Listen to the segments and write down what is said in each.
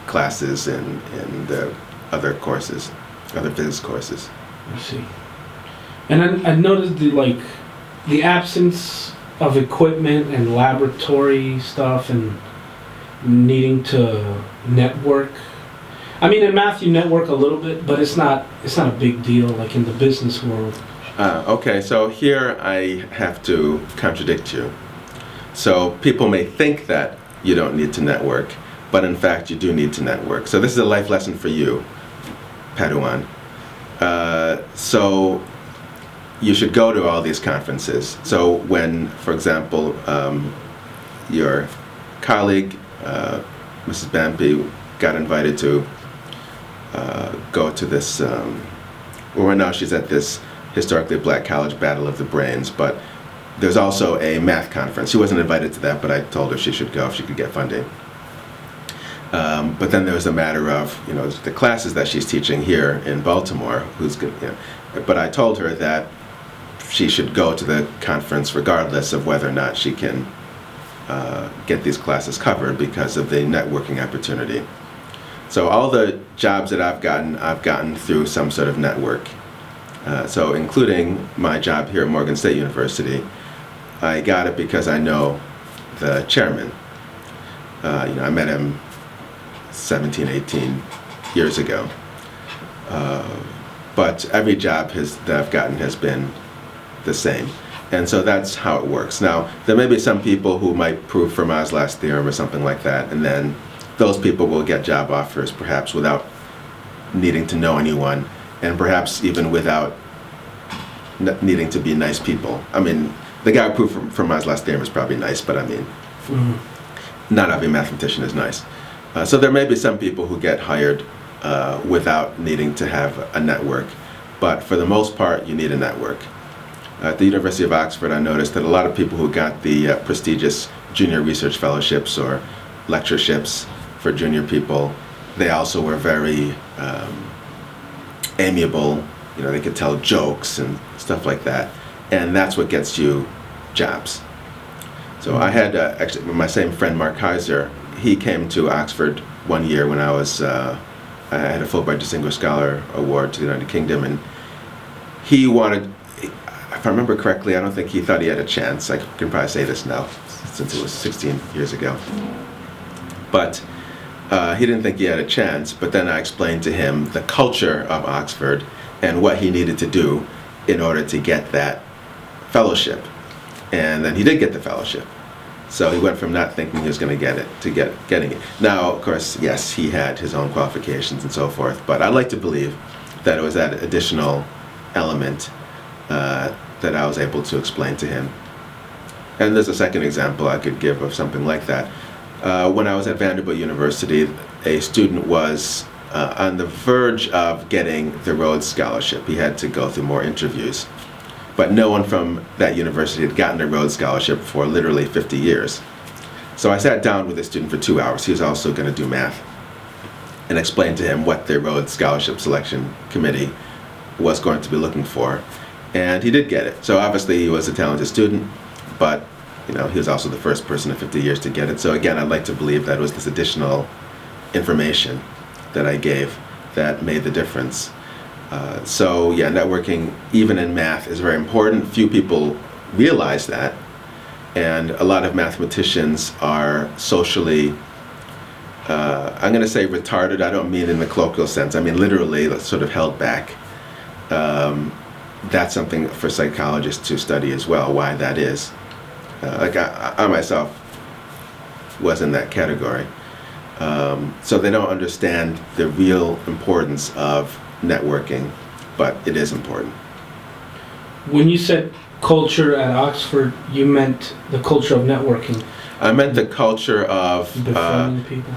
classes and the other courses, other physics courses. I see. And I noticed the absence of equipment and laboratory stuff and needing to network. I mean, in math you network a little bit, but it's not a big deal like in the business world. Okay, so here I have to contradict you. So people may think that you don't need to network, but in fact you do need to network. So this is a life lesson for you, Padawan. So you should go to all these conferences. So when, for example, your colleague, Mrs. Bampi, got invited to go to this, well, right now she's at this historically black college Battle of the Brains, but there's also a math conference. She wasn't invited to that, but I told her she should go if she could get funding. But then there was a matter of, the classes that she's teaching here in Baltimore, but I told her that she should go to the conference regardless of whether or not she can get these classes covered because of the networking opportunity. So all the jobs that I've gotten through some sort of network. So including my job here at Morgan State University, I got it because I know the chairman. I met him 17, 18 years ago. But every job that I've gotten has been the same. And so that's how it works. Now, there may be some people who might prove Fermat's last theorem or something like that, and then those people will get job offers perhaps without needing to know anyone, and perhaps even without needing to be nice people. I mean, the guy who proved Fermat's last theorem is probably nice, but I mean, not every mathematician is nice. So there may be some people who get hired without needing to have a network, but for the most part, you need a network. At the University of Oxford, I noticed that a lot of people who got the prestigious junior research fellowships or lectureships for junior people, they also were very amiable. They could tell jokes and stuff like that, and that's what gets you jobs. So I had actually my same friend Mark Heiser. He came to Oxford one year when I had a Fulbright Distinguished Scholar Award to the United Kingdom, and he wanted. If I remember correctly, I don't think he thought he had a chance. I can probably say this now, since it was 16 years ago. But he didn't think he had a chance, but then I explained to him the culture of Oxford and what he needed to do in order to get that fellowship. And then he did get the fellowship. So he went from not thinking he was going to get it to getting it. Now, of course, yes, he had his own qualifications and so forth, but I like to believe that it was that additional element that I was able to explain to him. And there's a second example I could give of something like that. When I was at Vanderbilt University, a student was on the verge of getting the Rhodes Scholarship. He had to go through more interviews. But no one from that university had gotten a Rhodes Scholarship for literally 50 years. So I sat down with a student for 2 hours. He was also going to do math, and explained to him what the Rhodes Scholarship Selection Committee was going to be looking for. And he did get it. So obviously he was a talented student, but he was also the first person in 50 years to get it. So again, I'd like to believe that it was this additional information that I gave that made the difference. So yeah, networking, even in math, is very important. Few people realize that, and a lot of mathematicians are socially, I'm going to say retarded. I don't mean in the colloquial sense. I mean literally sort of held back. That's something for psychologists to study as well, why that is. I myself was in that category. So they don't understand the real importance of networking, but it is important. When you said culture at Oxford, you meant the culture of networking? I meant the culture of befriending people.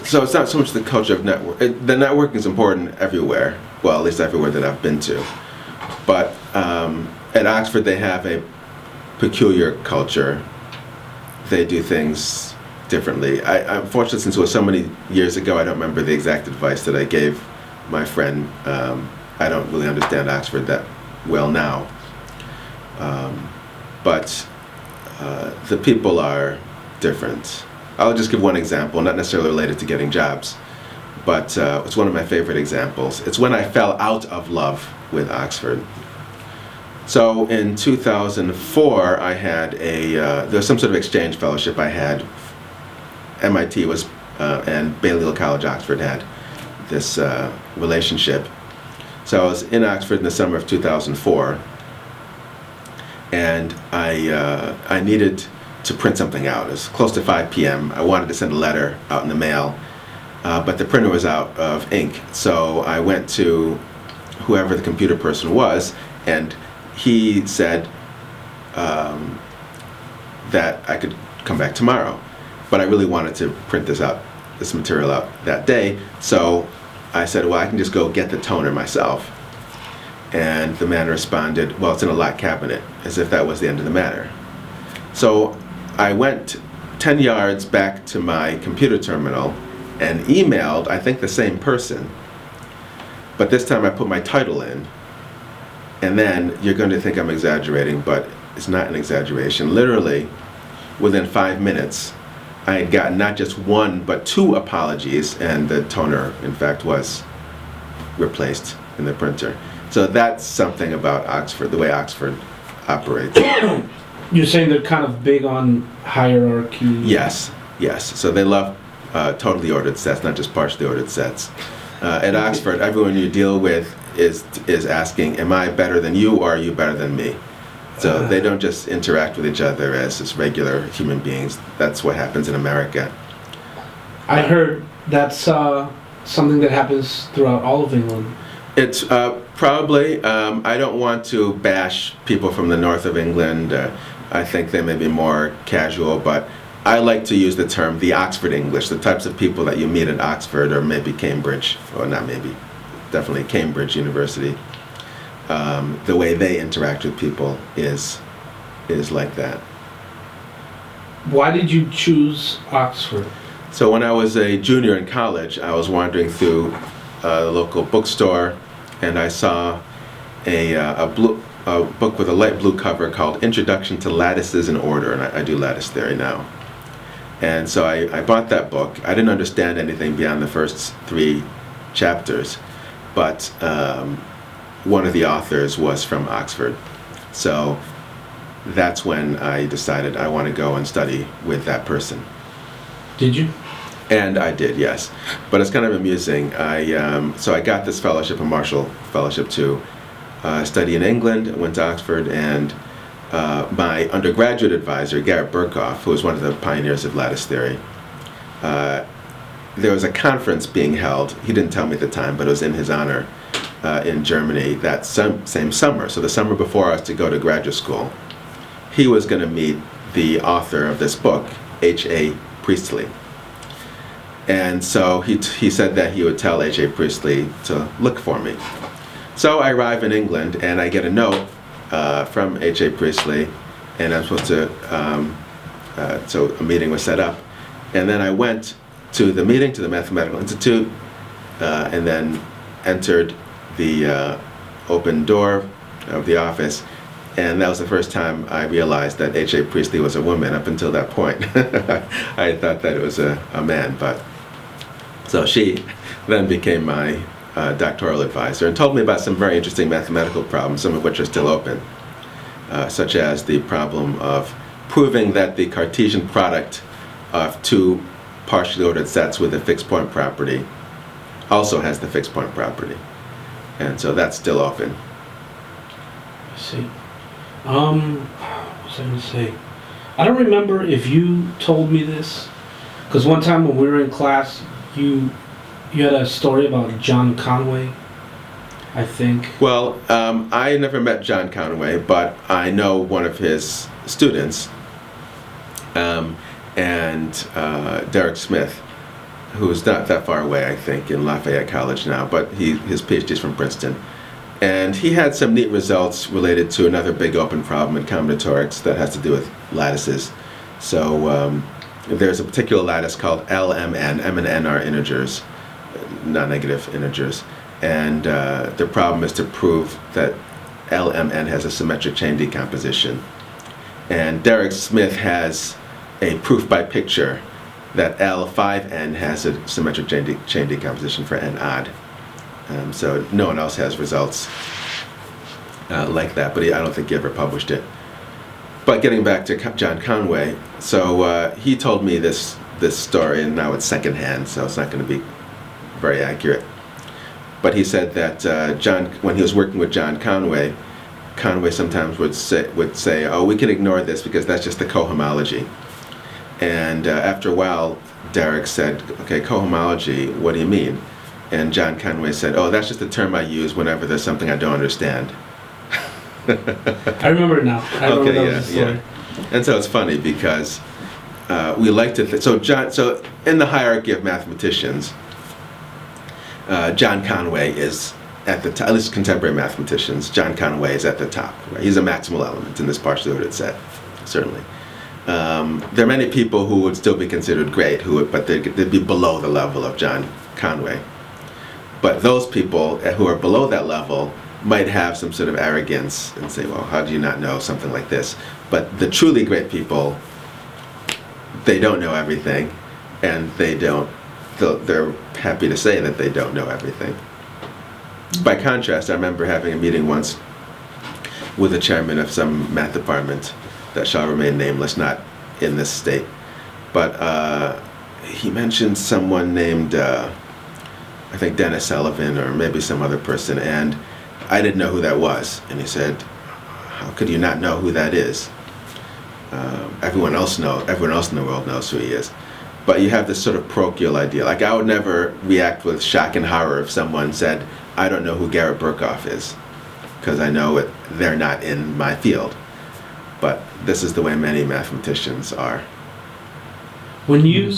So it's not so much the culture of network. The networking is important everywhere. Well, at least everywhere that I've been to. But at Oxford, they have a peculiar culture. They do things differently. I'm fortunate, since it was so many years ago, I don't remember the exact advice that I gave my friend. I don't really understand Oxford that well now. But the people are different. I'll just give one example, not necessarily related to getting jobs, but it's one of my favorite examples. It's when I fell out of love with Oxford. So in 2004, I had there was some sort of exchange fellowship I had. MIT was, and Balliol College, Oxford had this relationship. So I was in Oxford in the summer of 2004, and I needed to print something out. It was close to 5 p.m. I wanted to send a letter out in the mail, but the printer was out of ink. So I went to whoever the computer person was, and he said that I could come back tomorrow. But I really wanted to print this material out that day. So I said, well, I can just go get the toner myself. And the man responded, well, it's in a locked cabinet, as if that was the end of the matter. So I went 10 yards back to my computer terminal and emailed, I think, the same person. But this time I put my title in. And then you're going to think I'm exaggerating, but it's not an exaggeration. Literally, within 5 minutes, I had gotten not just one, but 2 apologies, and the toner, in fact, was replaced in the printer. So that's something about Oxford, the way Oxford operates. You're saying they're kind of big on hierarchy? Yes. So they love totally ordered sets, not just partially ordered sets. At Oxford, everyone you deal with is asking, am I better than you, or are you better than me? So they don't just interact with each other as regular human beings. That's what happens in America. I heard that's something that happens throughout all of England. It's probably, I don't want to bash people from the north of England. I think they may be more casual, but I like to use the term the Oxford English, the types of people that you meet at Oxford, or maybe Cambridge, or not maybe, definitely Cambridge University. The way they interact with people is like that. Why did you choose Oxford? So when I was a junior in college, I was wandering through the local bookstore, and I saw a book with a light blue cover called Introduction to Lattices in Order, and I do lattice theory now. And so I bought that book. I didn't understand anything beyond the first 3 chapters, but one of the authors was from Oxford. So that's when I decided I want to go and study with that person. Did you? And I did, yes. But it's kind of amusing. So I got this fellowship, a Marshall Fellowship, to study in England. I went to Oxford, and my undergraduate advisor, Garrett Burkhoff, who was one of the pioneers of lattice theory, there was a conference being held. He didn't tell me at the time, but it was in his honor in Germany that same summer. So the summer before I was to go to graduate school, he was going to meet the author of this book, H.A. Priestley. And so he said that he would tell H.A. Priestley to look for me. So I arrive in England, and I get a note from H.A. Priestley, and I'm supposed to, so a meeting was set up. And then I went to the meeting, to the Mathematical Institute, and then entered the open door of the office. And that was the first time I realized that H.A. Priestley was a woman. Up until that point, I thought that it was a man. But so she then became my doctoral advisor and told me about some very interesting mathematical problems, some of which are still open, such as the problem of proving that the Cartesian product of 2 partially ordered sets with a fixed point property also has the fixed point property. And so that's still open. I see. What was I going to say? I don't remember if you told me this, because one time when we were in class, you had a story about John Conway, I think. Well, I never met John Conway, but I know one of his students, and Derek Smith, who's not that far away, I think, in Lafayette College now, but his PhD is from Princeton. And he had some neat results related to another big open problem in combinatorics that has to do with lattices. So there's a particular lattice called LMN. M and N are integers, non-negative integers. And the problem is to prove that LMN has a symmetric chain decomposition. And Derek Smith has a proof by picture that L5N has a symmetric chain decomposition for N odd. So no one else has results like that, but I don't think he ever published it. But getting back to John Conway, so he told me this story, and now it's secondhand, so it's not going to be very accurate. But he said that when he was working with John Conway, Conway sometimes would say, "Oh, we can ignore this because that's just the cohomology." And after a while, Derek said, "Okay, cohomology, what do you mean?" And John Conway said, "Oh, that's just a term I use whenever there's something I don't understand." I remember it now. I remember that was the story. And so it's funny because we like to so in the hierarchy of mathematicians, John Conway is at the top, at least contemporary mathematicians. John Conway is at the top. Right? He's a maximal element in this postulated set, certainly. There are many people who would still be considered great, but they'd be below the level of John Conway. But those people who are below that level might have some sort of arrogance and say, "Well, how do you not know something like this?" But the truly great people, they don't know everything, and they're happy to say that they don't know everything. By contrast, I remember having a meeting once with the chairman of some math department that shall remain nameless, not in this state. But he mentioned someone named, I think Dennis Sullivan or maybe some other person, and I didn't know who that was. And he said, "How could you not know who that is? Everyone else in the world knows who he is." But you have this sort of parochial idea. Like, I would never react with shock and horror if someone said, "I don't know who Garrett Burkhoff is," because I know they're not in my field. But this is the way many mathematicians are. When you